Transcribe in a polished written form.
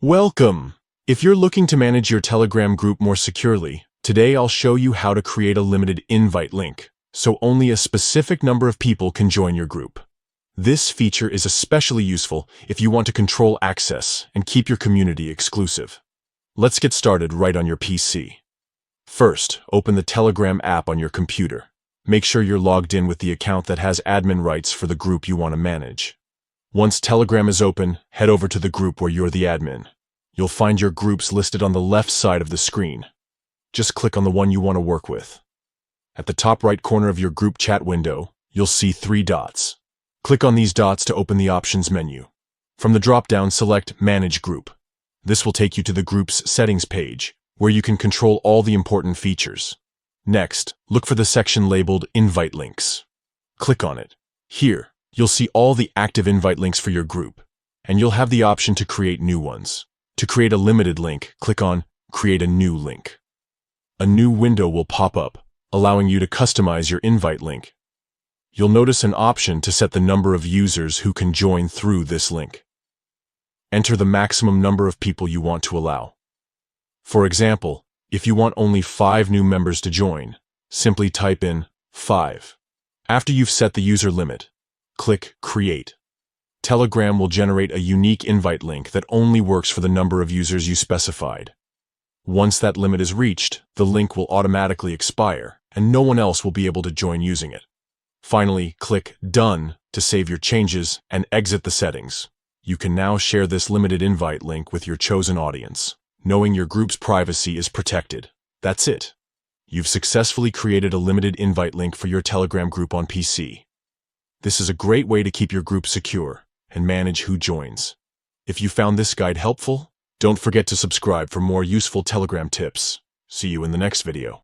Welcome! If you're looking to manage your Telegram group more securely, today I'll show you how to create a limited invite link, so only a specific number of people can join your group. This feature is especially useful if you want to control access and keep your community exclusive. Let's get started right on your PC. First, open the Telegram app on your computer. Make sure you're logged in with the account that has admin rights for the group you want to manage. Once Telegram is open, head over to the group where you're the admin. You'll find your groups listed on the left side of the screen. Just click on the one you want to work with. At the top right corner of your group chat window, you'll see 3 dots. Click on these dots to open the options menu. From the drop-down, select Manage Group. This will take you to the group's settings page, where you can control all the important features. Next, look for the section labeled Invite Links. Click on it. Here, you'll see all the active invite links for your group, and you'll have the option to create new ones. To create a limited link, click on Create a New Link. A new window will pop up, allowing you to customize your invite link. You'll notice an option to set the number of users who can join through this link. Enter the maximum number of people you want to allow. For example, if you want only 5 new members to join, simply type in 5. After you've set the user limit, click Create. Telegram will generate a unique invite link that only works for the number of users you specified. Once that limit is reached, the link will automatically expire, and no one else will be able to join using it. Finally, click Done to save your changes and exit the settings. You can now share this limited invite link with your chosen audience, knowing your group's privacy is protected. That's it. You've successfully created a limited invite link for your Telegram group on PC. This is a great way to keep your group secure and manage who joins. If you found this guide helpful, don't forget to subscribe for more useful Telegram tips. See you in the next video.